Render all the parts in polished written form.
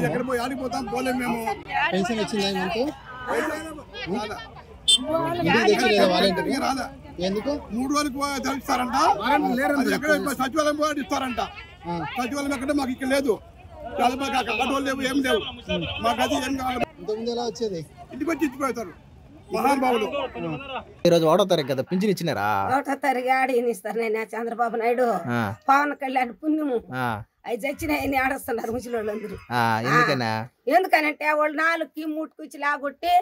ఎక్కడ పోయి ఆడిపోతాం పోలేము మేము. పెన్షన్ వచ్చిందా మీకు? రాదా ఎందుకు 3 రోజులకు తెలుస్తారంట. ఎక్కడ సచివాలయం పోయి ఇస్తారంట. సచివాలయం ఎక్కడ మాకు ఇక్కడ లేదు. ఆటోలు లేవు, ఏం లేవు. మాకు అది ఏం కావాలి. ఇంతకుముందు ఎలా వచ్చేది? ఇంటికి వచ్చి ఇచ్చిపోతారు మహానుభావులు. ఈరోజు 1వ తారీఖు కదా, పింఛన్ ఇచ్చినారా? 1వ తారీఖు ఆడిస్తారు. నేను చంద్రబాబు నాయుడు పవన్ కళ్యాణ్ పుణ్యము అవి చచ్చినాయని ఆడస్తున్నారు ముసలిళ్ళందరూ. ఎందుకనంటే వాళ్ళు 4కి 3కి వచ్చి లాగొట్టి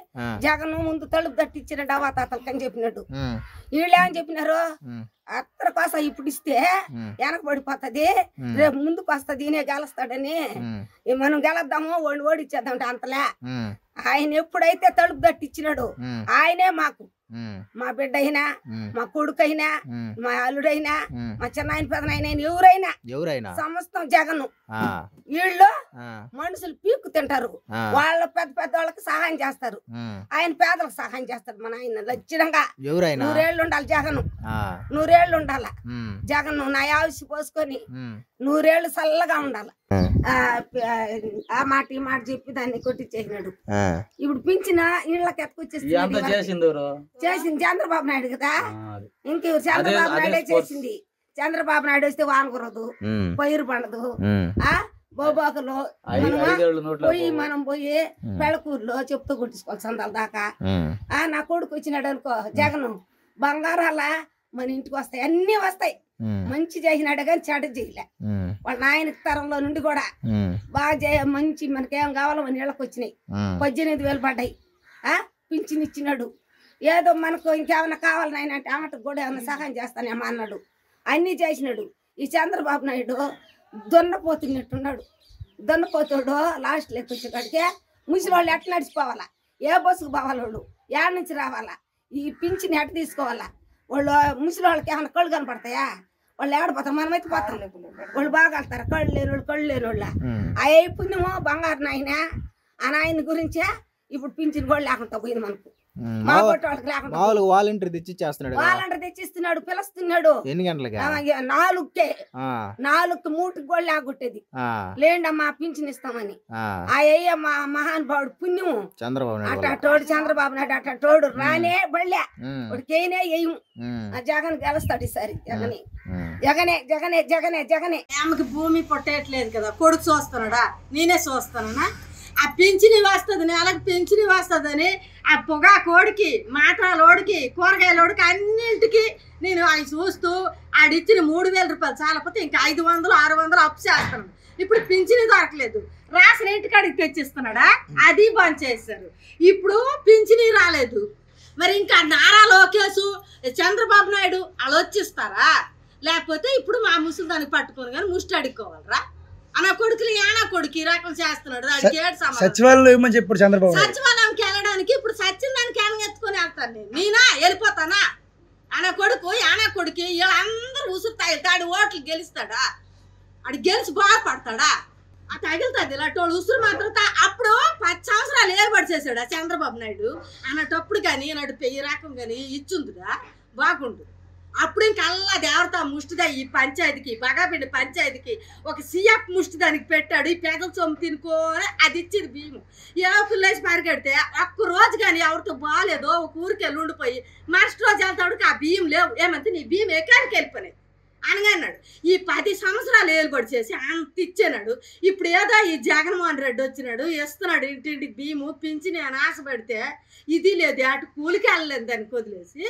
జగన్ ముందు తలుపు తట్టించిన డవాతాతలకి అని చెప్పినట్టు. వీళ్ళు ఏమని చెప్పినారు, అత్తర కోసం ఇప్పుడు ఇస్తే వెనక పడిపోతుంది, రేపు ముందుకు వస్తుంది, ఈయనే గెలుస్తాడని. మనం గెలద్దాము వాళ్ళు ఓడిచ్చేద్దాం అంతలే. ఆయన ఎప్పుడైతే తలుపు తట్టించినాడు ఆయనే మాకు, మా బిడ్డ అయినా, మా కొడుకైనా, మా అల్లుడైనా, మా చిన్నాయన పెదనాయన ఎవరైనా సమస్తం జగన్. వీళ్ళు మనుషులు పీక్కు తింటారు, వాళ్ళ పెద్ద పెద్ద వాళ్ళకి సహాయం చేస్తారు, ఆయన పేదలకు సహాయం చేస్తారు. మన ఆయన లక్షణంగా 100 ఉండాలి జగన్, 100 ఉండాల జగన్. నా ఆవిసి పోసుకొని 100 చల్లగా ఉండాలి. ఆ మాట ఈ మాట చెప్పి దాన్ని కొట్టించేసినాడు. ఇప్పుడు పింఛన ఇళ్ళకి ఎత్తుకొచ్చేసింది చంద్రబాబు నాయుడు కదా. ఇంకెవరు? చంద్రబాబు నాయుడే చేసింది. చంద్రబాబు నాయుడు వస్తే వాన కురదు, పైరు పండదు. బోబాకులో మనం పోయి పెళ్ళకూరులో చెప్తూ కొట్టించుకోవాలి సందాల దాకా. నా కొడుకు వచ్చినాడు అనుకో జగన్, బంగారాల మన ఇంటికి వస్తాయి, అన్ని వస్తాయి. మంచి చేసినాడు కానీ చెడ్డ చేయలే. వాళ్ళ నాయన తరంలో నుండి కూడా బాగా మంచి మనకేం కావాలో మన ఇళ్ళకి వచ్చినాయి. 18,000 పడ్డాయి. పింఛన్ ఇచ్చినాడు. ఏదో మనకు ఇంకేమైనా కావాలి నాయన అంటే ఆమెకు కూడా ఏమైనా సహాయం చేస్తానేమో అన్నాడు. అన్నీ చేసినాడు. ఈ చంద్రబాబు నాయుడు దున్నపోతున్నట్టున్నాడు. దున్నపోతాడు లాస్ట్ లెక్క వచ్చేకాడికే ముసలి వాళ్ళు ఎట్లా నడిచిపోవాలా, ఏ బస్సుకు పోవాలి, వాళ్ళు ఏడ నుంచి రావాలా, ఈ పింఛన్ ఎట్ట తీసుకోవాలా, వాళ్ళు ముసలి వాళ్ళకి ఏమైనా కళ్ళు కనపడతాయా, వాళ్ళు ఏడపోతారు, మనమైతే పోతాం. వాళ్ళు బాగా వెళ్తారు, కళ్ళు లేని వాళ్ళు కళ్ళు లేని వాళ్ళ. అయ్యే పుణ్యమో బంగారు నాయన. ఆ నాయన గురించే ఇప్పుడు పింఛన్ కూడా లేకుండా పోయింది మనకు. వాలంటీర్ తెచ్చిస్తున్నాడు, పిలుస్తున్నాడు. ఎన్ని గంటలకి? 4కే 4కి 3కి కూడా లేకొట్టేది లేండమ్మా పింఛన్ ఇస్తామని. అయ్య మా మహానుభావుడు పుణ్యము అట్టోడు చంద్రబాబు నాయుడు అట్టోడు రానే బళ్ళే వాడికేనే వేయము. జగన్ గెలుస్తాడు ఈసారి. జగనే జగనే జగనే జగనే జగనే. ఆమెకి భూమి పొట్టేయట్లేదు కదా, కొడుకు చూస్తున్నాడా, నేనే చూస్తానా. ఆ పింఛని వస్తుంది, నెలకు పింఛని వస్తుందని ఆ పొగాకోడికి, మాటాలోడికి, కూరగాయలోడికి అన్నింటికి నేను అవి చూస్తూ ఆడిచ్చిన 3,000 రూపాయలు చాలకపోతే ఇంకా 500 600 అప్పు చేస్తున్నాడు. ఇప్పుడు పింఛని దొరకలేదు, రాసిన ఇంటికాడికి తెచ్చిస్తున్నాడా, అది బంద్ చేశారు. ఇప్పుడు పింఛని రాలేదు. మరి ఇంకా నారా లోకేష్, చంద్రబాబు నాయుడు వాళ్ళు వచ్చిస్తారా? లేకపోతే ఇప్పుడు మా ముసలి దానికి పట్టుకొని కానీ ముష్టి అడుక్కోవాలరా? అన్న కొడుకులు ఏనా కొడుకు ఈ రకం చేస్తున్నాడు. సచివాలయం చెప్పాడు చంద్రబాబు. సచివాలయంకి వెళ్ళడానికి ఇప్పుడు సచిన్ దానికి ఏమైనా ఎత్తుకొని వెళ్తాను నేనా వెళ్ళిపోతానా? అన్న కొడుకు ఏనా కొడుకు వీళ్ళందరూ ఉసురుతాయి. తాడు ఓట్లు గెలుస్తాడా? ఆడు గెలిచి బాగుపడతాడా? ఆ తగిలుతుంది ఇలాంటి వాళ్ళు ఉసురు మాత్రం. అప్పుడు 10 సంవత్సరాలు ఏర్పాటు చేశాడు ఆ చంద్రబాబు నాయుడు అన్నటప్పుడు. కానీ ఇలాంటి ఈ రకం కానీ ఇచ్చుందిగా బాగుండు. అప్పుడు ఇంకల్లా దేవత ముష్టిదా ఈ పంచాయతీకి, బగాపిండి పంచాయతీకి ఒక సిఎఫ్ ముష్టి దానికి పెట్టాడు. ఈ పెదల సొమ్ము తినుకోని అది ఇచ్చింది బియ్యం. ఏవకులు లేచి పరిగెడితే ఒక్క రోజు కానీ ఎవరితో బాగాలేదో ఒక ఊరికి వెళ్ళి ఉండిపోయి మరుసటి రోజు వెళ్తాడు ఆ బియ్యం లేవు. ఏమంటే నీ బియ్యం ఎక్కడికి వెళ్ళిపోయినాయి అనగన్నాడు. ఈ 10 సంవత్సరాలు ఏలుబడి చేసి అంత ఇచ్చాడు. ఇప్పుడు ఏదో ఈ జగన్మోహన్ రెడ్డి వచ్చినాడు, ఇస్తున్నాడు ఇంటింటికి బియ్యము పింఛని అని ఆశ పెడితే ఇది లేదు, అటు కూలికి వెళ్ళలేదు దానికి వదిలేసి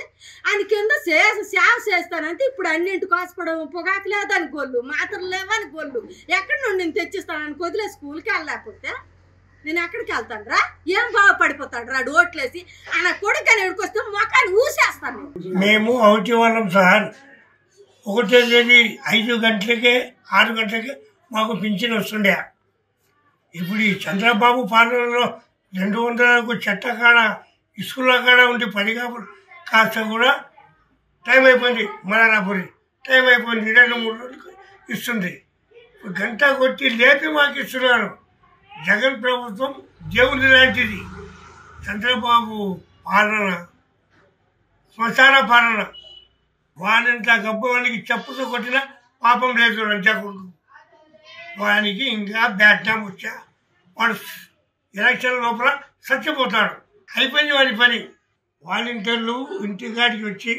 ఆయన కింద సేవ చేస్తానంటే ఇప్పుడు అన్నింటికి కోసపడం. పొగాకు లేదని గొల్లు, మాత్రలు లేవని గొల్లు, ఎక్కడి నుండి నేను తెచ్చిస్తానని వదిలేసి స్కూల్కి వెళ్ళలేకపోతే నేను ఎక్కడికి వెళ్తాను రా? ఏం బాగుపడిపోతాడు రా ఓట్లేసి ఆయన కొడుకు అని ఎడుకొస్తే మొఖాన్ని ఊసేస్తాను. మేము అవుటి వాళ్ళం సార్. 1వ తేదీ 5 గంటలకే 6 గంటలకే మాకు పింఛన్ వస్తుండే. ఇప్పుడు ఈ చంద్రబాబు పాలనలో 200కు చెట్ట కాడ స్కూళ్ళ కాడ ఉండి 10 కాస్త కూడా టైం అయిపోయింది. మరాపురి టైం అయిపోయింది, 2-3 రోజులకు ఇస్తుంది. గంట కొట్టి లేపి మాకు ఇస్తున్నారు. జగన్ ప్రభుత్వం దేవుడి లాంటిది. చంద్రబాబు పాలన శ్మశాన పాలన. వానంత గొప్పవానికి చెప్పుతో కొట్టిన పాపం లేదు రంజా కొడుకు. వానికి ఇంకా బ్యాట్నాం వచ్చా వాడు ఎలక్షన్ లోపల చచ్చిపోతాడు. అయిపోయింది వాడి పని. వాలంటీర్లు ఇంటికాడికి వచ్చి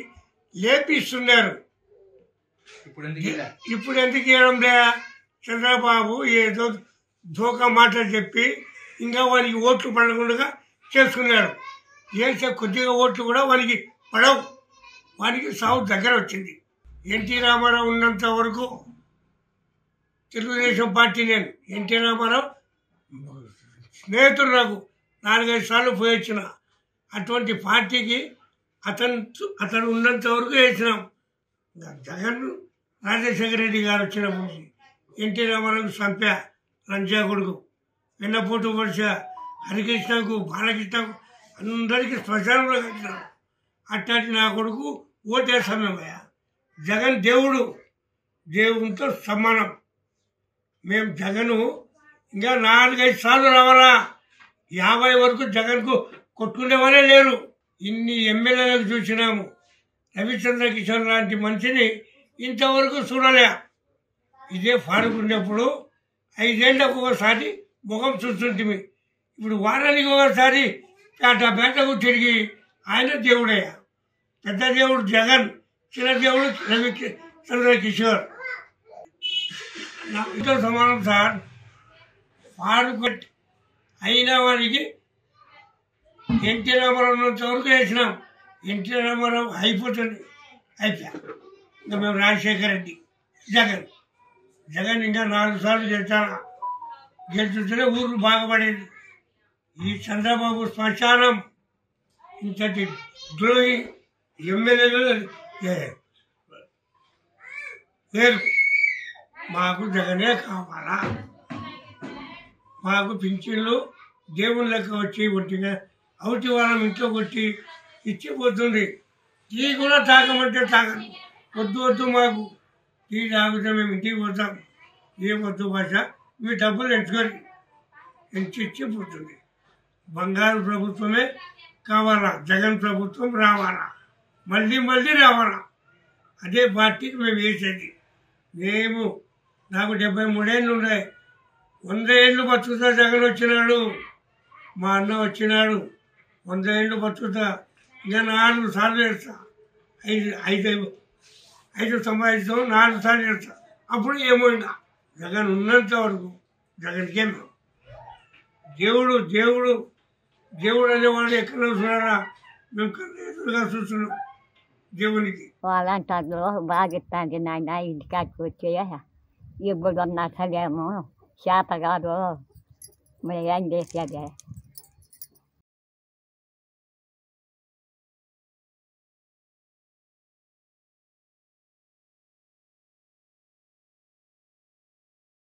లేపిస్తున్నారు. ఇప్పుడు ఎందుకు ఇవ్వడం లే? చంద్రబాబు ఏదో ధోకా మాటలు చెప్పి ఇంకా వానికి ఓట్లు పడకుండా చేసుకున్నాడు. వేసే కొద్దిగా ఓట్లు కూడా వానికి పడవు. వానికి సాగు దగ్గర వచ్చింది. ఎన్టీ రామారావు ఉన్నంత వరకు తెలుగుదేశం పార్టీ నేను ఎన్టీ రామారావు స్నేహితుడు, నాకు 4-5 సార్లు పోయి వచ్చిన. అటువంటి పార్టీకి అతను ఉన్నంత వరకు వేసినాం. జగన్ రాజశేఖర రెడ్డి గారు వచ్చినప్పుడు ఎన్టీ రామారావుకు చంపా, లంచా కొడుకు, వెన్నపోటు వర్ష, హరికృష్ణకు, బాలకృష్ణకు అందరికీ శ్మశానంలో కట్టినాం. అట్లాంటి నా కొడుకు ఓటేస్తున్నామయ్యా. జగన్ దేవుడు, దేవునితో సమానం. మేము జగను ఇంకా 4-5 సార్లు రావాలా. 50 వరకు జగన్కు కొట్టుకునేవారే లేరు. ఇన్ని ఎమ్మెల్యేలకు చూసినాము. రవిచంద్ర కిషోర్ లాంటి మనిషిని ఇంతవరకు చూడలే. ఇదే ఫారూక్ ఉన్నప్పుడు 5 ఏళ్ళకు ఒకసారి ముఖం చూస్తుంటిమి. ఇప్పుడు వారానికి ఒకసారి బేటకు తిరిగి ఆయన దేవుడయ్యా. పెద్ద దేవుడు జగన్, చిన్న దేవుడు రవిచంద్ర కిషోర్. ఇంట్లో సమానం సార్. ఫారూక్ అయిన వారికి ఎన్టీ రామారావు ఉన్నంత వరకు వేసినాం. ఎన్టీ రామారావు అయిపోతుంది, అయిపోయా. ఇంకా మేము రాజశేఖర రెడ్డి, జగన్ ఇంకా 4 సార్లు గెలుచుంటేనే ఊరు బాగుపడేది. ఈ చంద్రబాబు శ్మశానం. ఇంతటి ద్రోహి ఎమ్మెల్యేలు లేరు. మాకు జగనే కావాలా. మాకు పింఛన్లు దేవుని లెక్క వచ్చి ఒట్టిగా అవుటి వాళ్ళం ఇంట్లో కొట్టి ఇచ్చిపోతుంది. టీ కూడా తాగమంటే తాగదు. వద్దు మాకు టీ తాగితే మేము ఇంటికి పోతాం. ఏమొద్దు భాష, మీ డబ్బులు ఎంచుకొని ఇచ్చిపోతుంది. బంగారు ప్రభుత్వమే కావాలా, జగన్ ప్రభుత్వం రావాలా, మళ్ళీ రావాలా. అదే పార్టీకి మేము వేసేది. నాకు 73 ఏళ్ళు ఉన్నాయి. 100 ఏళ్ళు బతుకుతా. జగన్ వచ్చినాడు, మా అన్న వచ్చినాడు. 100 ఏళ్ళు బతుకుతా. ఇంకా 4 సార్లు చేస్తా. 5 సంపాదిస్తాం, 4 సార్లు చేస్తా. అప్పుడు ఏమో ఇంకా జగన్ ఉన్నంత వరకు జగన్కేమో. దేవుడు అనేవాడు ఎక్కడ చూడాలా? మేము కన్నా ఎదురుగా చూస్తున్నాం దేవునికి. వాళ్ళంటారు బాగా ఇస్తాంది నాయన, ఇంటికాడికి వచ్చేయ ఇప్పుడు ఉన్న సలేమో చేత కాదు, మరి ఏం చేసేది.